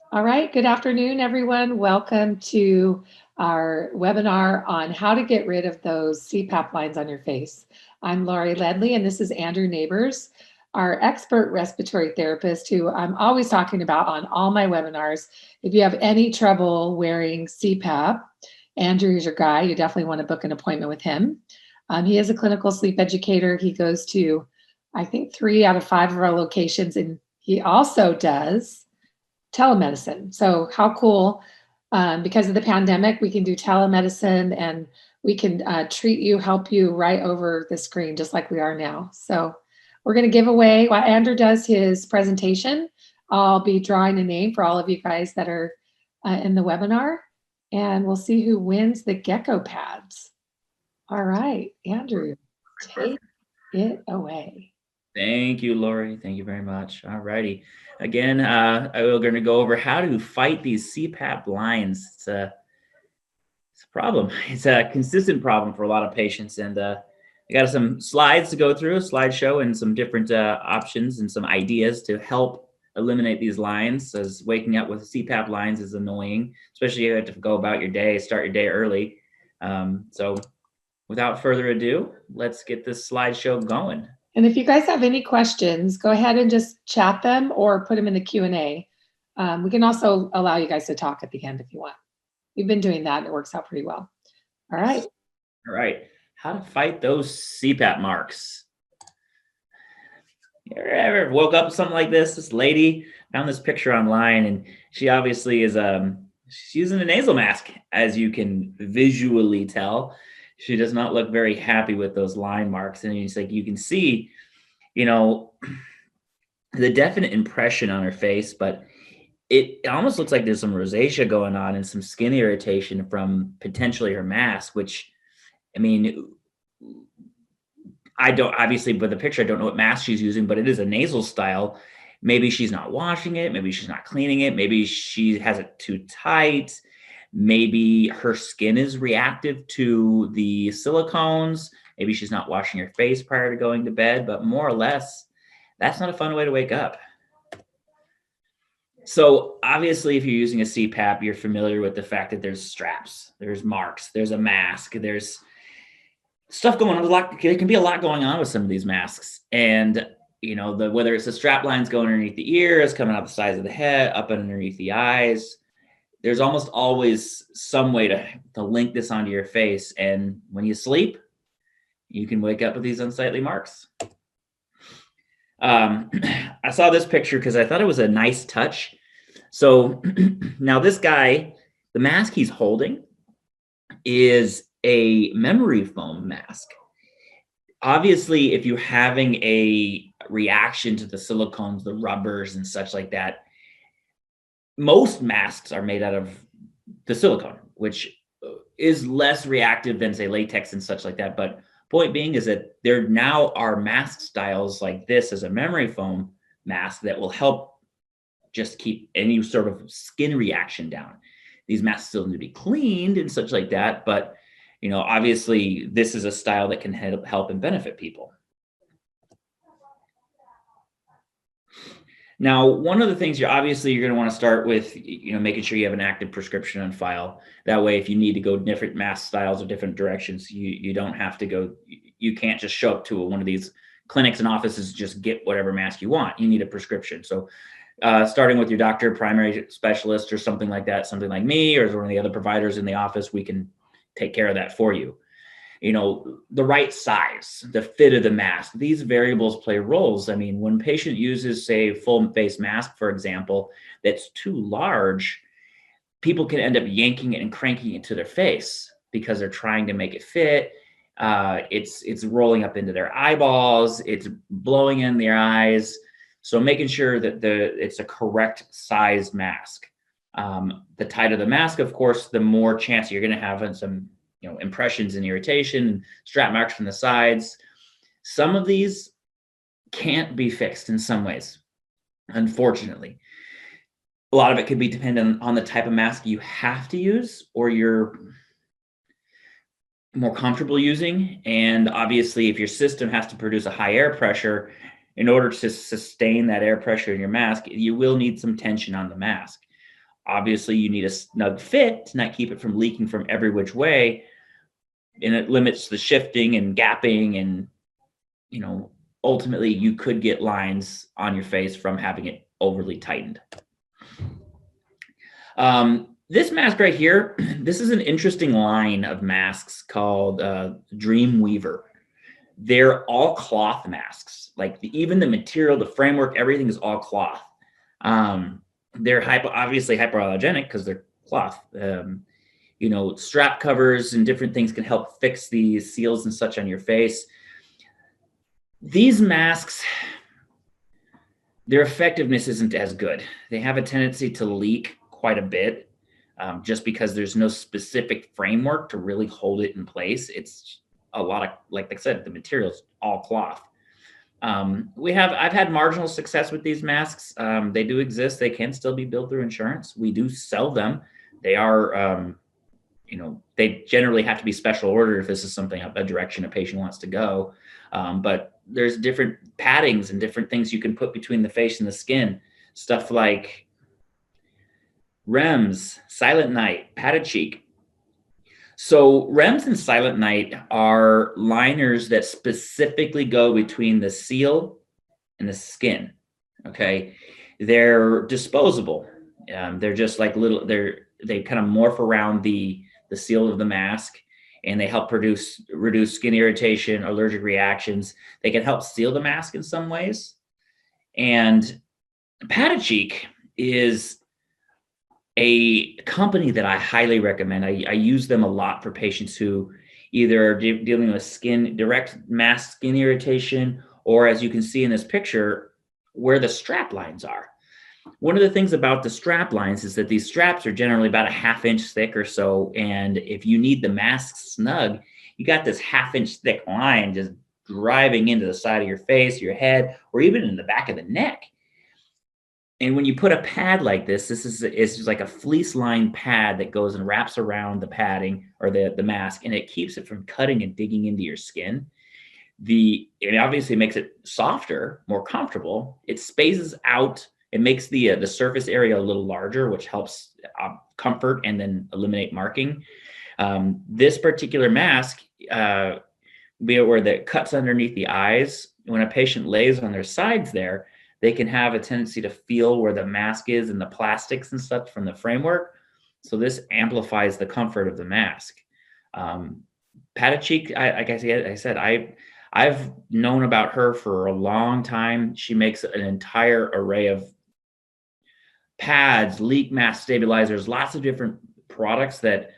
All right, good afternoon, everyone. Welcome to our webinar on how to get rid of those CPAP lines on your face. I'm Laurie Ledley, and this is Andrew Nabors, our expert respiratory therapist, who I'm always talking about on all my webinars. If you have any trouble wearing CPAP, Andrew is your guy. You definitely want to book an appointment with him. He is a clinical sleep educator. He goes to, I think, 3 out of 5 of our locations, and he also does telemedicine. So how cool, because of the pandemic, we can do telemedicine and we can treat you, help you right over the screen, just like we are now. So we're going to give away, while Andrew does his presentation, I'll be drawing a name for all of you guys that are in the webinar, and we'll see who wins the Gecko pads. All right, Andrew, take it away. Thank you, Lori. Thank you very much. All righty. Again, we're going to go over how to fight these CPAP lines. It's a problem. It's a consistent problem for a lot of patients. And I got some slides to go through, a slideshow, and some different options and some ideas to help eliminate these lines, as waking up with CPAP lines is annoying, especially if you have to go about your day, start your day early. So without further ado, let's get this slideshow going. And if you guys have any questions, go ahead and just chat them or put them in the Q&A. We can also allow you guys to talk at the end if you want. We've been doing that and it works out pretty well. All right. All right. How to fight those CPAP marks. You ever woke up with something like this? This lady found this picture online, and she obviously is she's using a nasal mask, as you can visually tell. She does not look very happy with those line marks. And it's like you can see, the definite impression on her face, but it almost looks like there's some rosacea going on and some skin irritation from potentially her mask, which, I mean, I don't, obviously, with the picture, I don't know what mask she's using, but it is a nasal style. Maybe she's not washing it. Maybe she's not cleaning it. Maybe she has it too tight. Maybe her skin is reactive to the silicones. Maybe she's not washing her face prior to going to bed, but more or less, that's not a fun way to wake up. So obviously, if you're using a CPAP, you're familiar with the fact that there's straps, there's marks, there's a mask, there's stuff going on. There can be a lot going on with some of these masks. And, whether it's the strap lines going underneath the ears, coming out the sides of the head, up underneath the eyes, there's almost always some way to link this onto your face. And when you sleep, you can wake up with these unsightly marks. I saw this picture because I thought it was a nice touch. So now this guy, the mask he's holding is a memory foam mask. Obviously, if you're having a reaction to the silicones, the rubbers and such like that, most masks are made out of the silicone, which is less reactive than, say, latex and such like that. But point being is that there now are mask styles like this as a memory foam mask that will help just keep any sort of skin reaction down. These masks still need to be cleaned and such like that. But, obviously, this is a style that can help and benefit people. Now, one of the things you're going to want to start with, making sure you have an active prescription on file. That way, if you need to go different mask styles or different directions, you don't have to go. You can't just show up to one of these clinics and offices and just get whatever mask you want. You need a prescription. So starting with your doctor, primary specialist, or something like that, something like me or one of the other providers in the office, we can take care of that for you. The right size, the fit of the mask, these variables play roles. I mean, when a patient uses, say, full face mask, for example, that's too large, people can end up yanking it and cranking it to their face because they're trying to make it fit. It's rolling up into their eyeballs. It's blowing in their eyes. So making sure that it's a correct size mask. The tighter the mask, of course, the more chance you're going to have on some impressions and irritation and strap marks from the sides. Some of these can't be fixed in some ways, unfortunately. A lot of it could be dependent on the type of mask you have to use or you're more comfortable using. And obviously, if your system has to produce a high air pressure, in order to sustain that air pressure in your mask, you will need some tension on the mask. Obviously, you need a snug fit to not keep it from leaking from every which way, and it limits the shifting and gapping, and ultimately you could get lines on your face from having it overly tightened. This mask right here, this is an interesting line of masks called Dreamweaver. They're all cloth masks. Like even the material, the framework, everything is all cloth. They're obviously hypoallergenic because they're cloth. Strap covers and different things can help fix these seals and such on your face. These masks, their effectiveness isn't as good. They have a tendency to leak quite a bit, just because there's no specific framework to really hold it in place. It's a lot of, like I said, the material's all cloth. I've had marginal success with these masks. They do exist. They can still be billed through insurance. We do sell them. They are, they generally have to be special ordered if this is something, a direction a patient wants to go. But there's different paddings and different things you can put between the face and the skin. Stuff like REMS, Silent Night, Padacheek. So REMS and Silent Night are liners that specifically go between the seal and the skin. Okay, they're disposable. They're just like they kind of morph around the seal of the mask, and they help reduce skin irritation, allergic reactions. They can help seal the mask in some ways. And Padacheek is a company that I highly recommend. I use them a lot for patients who either are dealing with direct mask skin irritation, or as you can see in this picture, where the strap lines are. One of the things about the strap lines is that these straps are generally about a ½ inch thick or so. And if you need the mask snug, you got this ½ inch thick line just driving into the side of your face, your head, or even in the back of the neck. And when you put a pad like this is just like a fleece lined pad that goes and wraps around the padding or the mask, and it keeps it from cutting and digging into your skin. It obviously makes it softer, more comfortable. It spaces out. It makes the surface area a little larger, which helps comfort and then eliminate marking. This particular mask, where the cuts underneath the eyes, when a patient lays on their sides there, they can have a tendency to feel where the mask is and the plastics and stuff from the framework. So this amplifies the comfort of the mask. Padacheek, like I said, I've known about her for a long time. She makes an entire array of pads, leak mask stabilizers, lots of different products that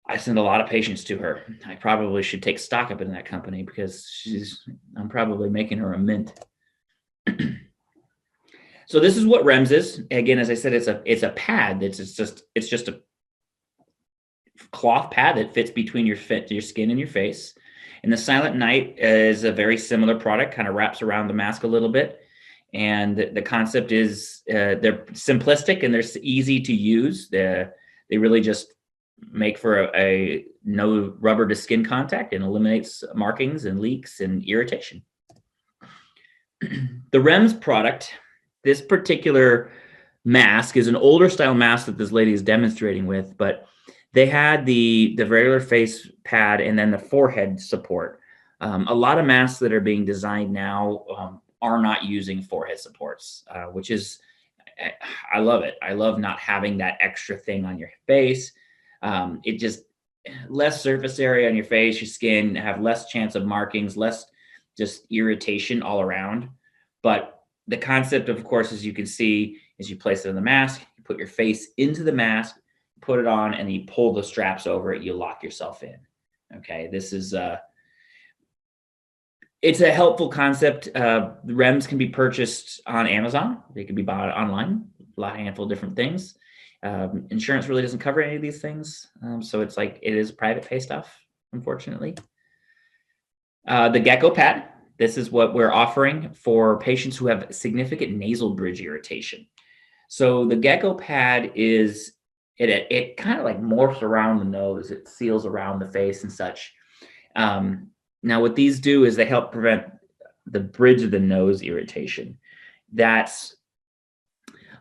I send a lot of patients to her. I probably should take stock up in that company because I'm probably making her a mint. So this is what REMS is. Again, as I said, it's a pad. It's just a cloth pad that fits between your skin and your face. And the Silent Night is a very similar product, kind of wraps around the mask a little bit. And the concept is they're simplistic and they're easy to use. They really just make for a no rubber to skin contact and eliminates markings and leaks and irritation. The REMS product, this particular mask is an older style mask that this lady is demonstrating with, but they had the regular face pad and then the forehead support. A lot of masks that are being designed now are not using forehead supports, which is, I love it. I love not having that extra thing on your face. It just less surface area on your face, your skin, have less chance of markings, less just irritation all around. But the concept, of course, as you can see, is you place it in the mask, you put your face into the mask, put it on, and you pull the straps over it, you lock yourself in. Okay, this is it's a helpful concept. The REMS can be purchased on Amazon. They can be bought online, a handful of different things. Insurance really doesn't cover any of these things. So it's like, it is private pay stuff, unfortunately. The Gecko pad. This is what we're offering for patients who have significant nasal bridge irritation. So the Gecko pad is, it kind of like morphs around the nose. It seals around the face and such. Now what these do is they help prevent the bridge of the nose irritation. That's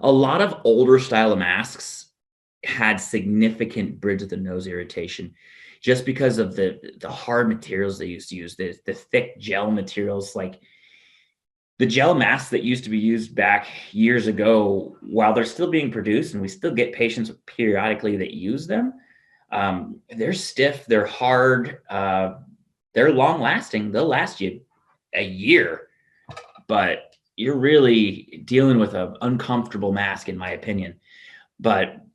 A lot of older style of masks had significant bridge of the nose irritation just because of the hard materials they used to use, the thick gel materials. Like the gel masks that used to be used back years ago, while they're still being produced and we still get patients periodically that use them, they're stiff, they're hard, they're long lasting. They'll last you a year, but you're really dealing with an uncomfortable mask, in my opinion. But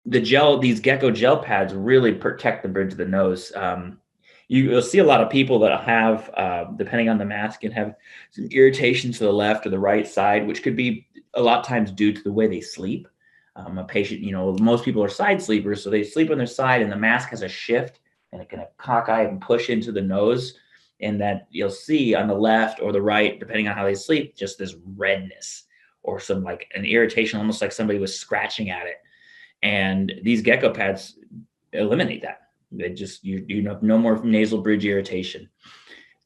these Gecko gel pads really protect the bridge of the nose. You'll see a lot of people that have, depending on the mask, can have some irritation to the left or the right side, which could be a lot of times due to the way they sleep. A patient, most people are side sleepers, so they sleep on their side and the mask has a shift and it can cockeye and push into the nose. And that you'll see on the left or the right, depending on how they sleep, just this redness or some like an irritation, almost like somebody was scratching at it. And these Gecko pads eliminate that. They just, you have no more nasal bridge irritation.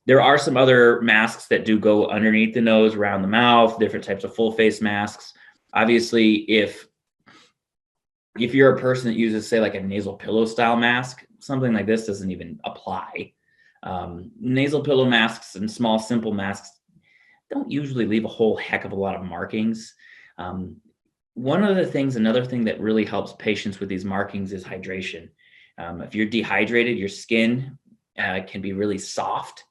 There are some other masks that do go underneath the nose, around the mouth, different types of full face masks. Obviously, if you're a person that uses, say, like a nasal pillow style mask, something like this doesn't even apply. Nasal pillow masks and small, simple masks don't usually leave a whole heck of a lot of markings. Another thing that really helps patients with these markings is hydration. If you're dehydrated, your skin can be really soft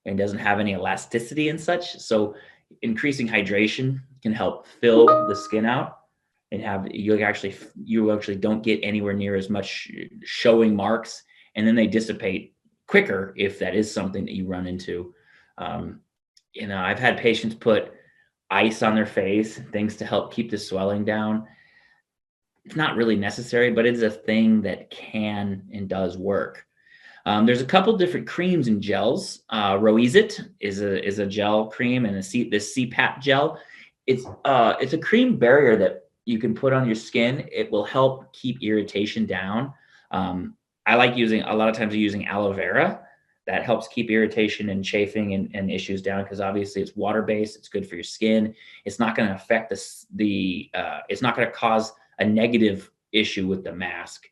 and doesn't have any elasticity and such. So increasing hydration can help fill the skin out and you actually don't get anywhere near as much showing marks, and then they dissipate quicker if that is something that you run into. I've had patients put ice on their face, things to help keep the swelling down. It's not really necessary, but it's a thing that can and does work. There's a couple different creams and gels. Roezit is a gel cream, and this CPAP gel. It's a cream barrier that you can put on your skin. It will help keep irritation down. I like using aloe vera. That helps keep irritation and chafing and issues down, because obviously it's water-based. It's good for your skin. It's not going to affect it's not going to cause a negative issue with the mask.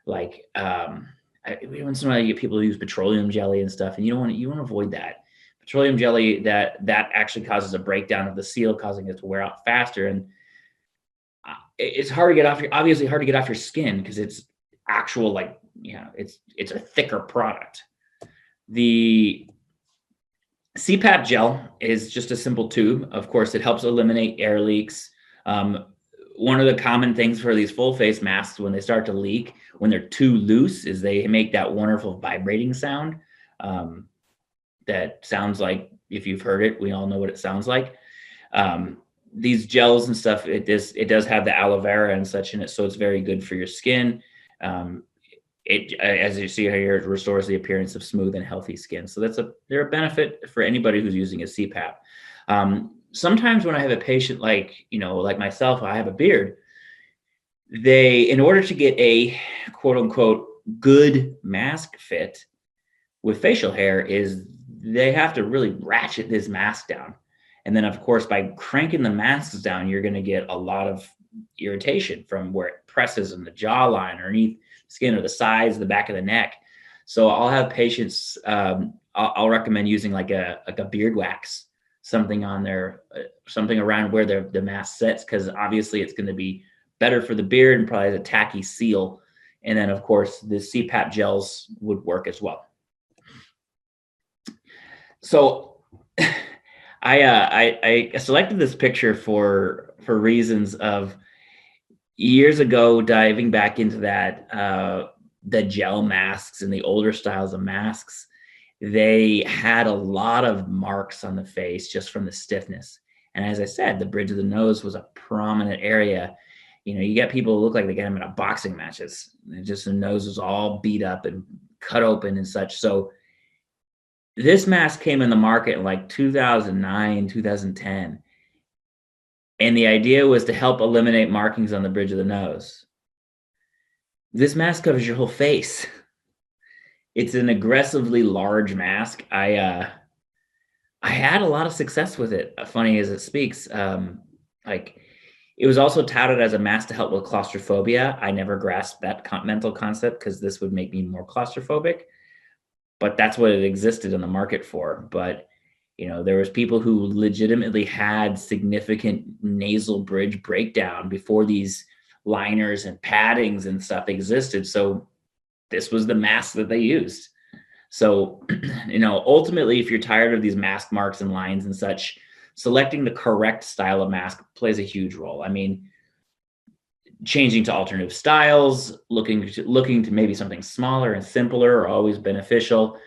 Like once in a while you get people who use petroleum jelly and stuff, and you want to avoid that. Petroleum jelly that actually causes a breakdown of the seal, causing it to wear out faster. And it's hard to get off your skin because it's actual, it's a thicker product. The CPAP gel is just a simple tube. Of course, it helps eliminate air leaks. One of the common things for these full face masks when they start to leak, when they're too loose, is they make that wonderful vibrating sound. That sounds like, if you've heard it, we all know what it sounds like. These gels and stuff, it does have the aloe vera and such in it, so it's very good for your skin. As you see here, it restores the appearance of smooth and healthy skin. So they're a benefit for anybody who's using a CPAP. Sometimes when I have a patient like myself, I have a beard. In order to get a quote unquote good mask fit with facial hair, is they have to really ratchet this mask down. And then of course, by cranking the masks down, you're going to get a lot of irritation from where it presses in the jawline, underneath skin, or the sides, the back of the neck. So I'll have patients, I'll recommend using like a beard wax, something on there, something around where the mask sits, because obviously it's going to be better for the beard and probably a tacky seal. And then of course the CPAP gels would work as well. So I selected this picture for reasons of years ago, diving back into that, the gel masks and the older styles of masks. They had a lot of marks on the face just from the stiffness. And as I said, the bridge of the nose was a prominent area. You get people who look like they get them in a boxing matches. Just the nose is all beat up and cut open and such. So this mask came in the market in like 2009, 2010. And the idea was to help eliminate markings on the bridge of the nose. This mask covers your whole face. It's an aggressively large mask. I had a lot of success with it. Funny as it speaks, It was also touted as a mask to help with claustrophobia. I never grasped that mental concept because this would make me more claustrophobic, but that's what it existed in the market for. But there was people who legitimately had significant nasal bridge breakdown before these liners and paddings and stuff existed. So this was the mask that they used. So, ultimately, if you're tired of these mask marks and lines and such, selecting the correct style of mask plays a huge role. I mean, changing to alternative styles, looking to maybe something smaller and simpler are always beneficial.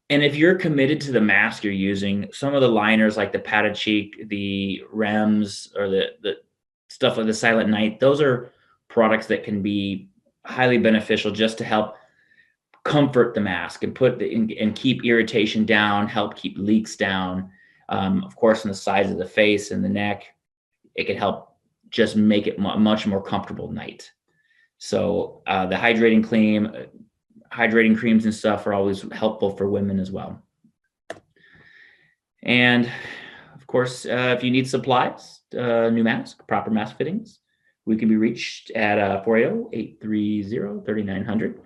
And if you're committed to the mask you're using, some of the liners like the Padacheek, the REMS, or the stuff like the Silent Night, those are products that can be highly beneficial just to help comfort the mask and and keep irritation down, help keep leaks down. Of course, on the sides of the face and the neck, it can help just make it much more comfortable night. So the hydrating creams and stuff are always helpful for women as well. And of course, if you need supplies, new mask, proper mask fittings, we can be reached at 480-830-3900.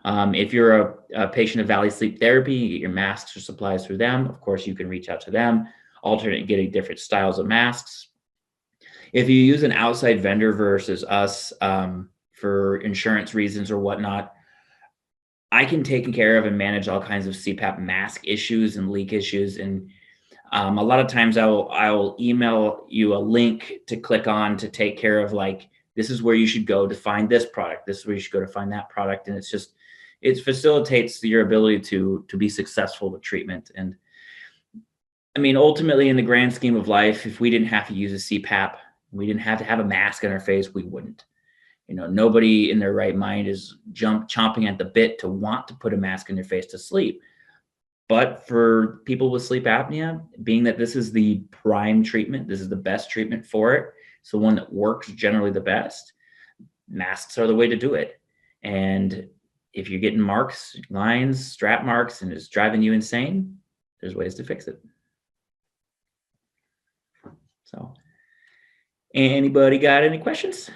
If you're a patient of Valley Sleep Therapy, you get your masks or supplies through them. Of course, you can reach out to them, alternate getting different styles of masks. If you use an outside vendor versus us for insurance reasons or whatnot, I can take care of and manage all kinds of CPAP mask issues and leak issues. And a lot of times I'll email you a link to click on to take care of, like, this is where you should go to find this product. This is where you should go to find that product. And it facilitates your ability to be successful with treatment. And I mean, ultimately, in the grand scheme of life, if we didn't have to use a CPAP, we didn't have to have a mask on our face, we wouldn't. Nobody in their right mind is chomping at the bit to want to put a mask on their face to sleep. But for people with sleep apnea, being that this is the prime treatment, this is the best treatment for it, so one that works generally the best, masks are the way to do it. And if you're getting marks, lines, strap marks, and it's driving you insane, there's ways to fix it. So, anybody got any questions?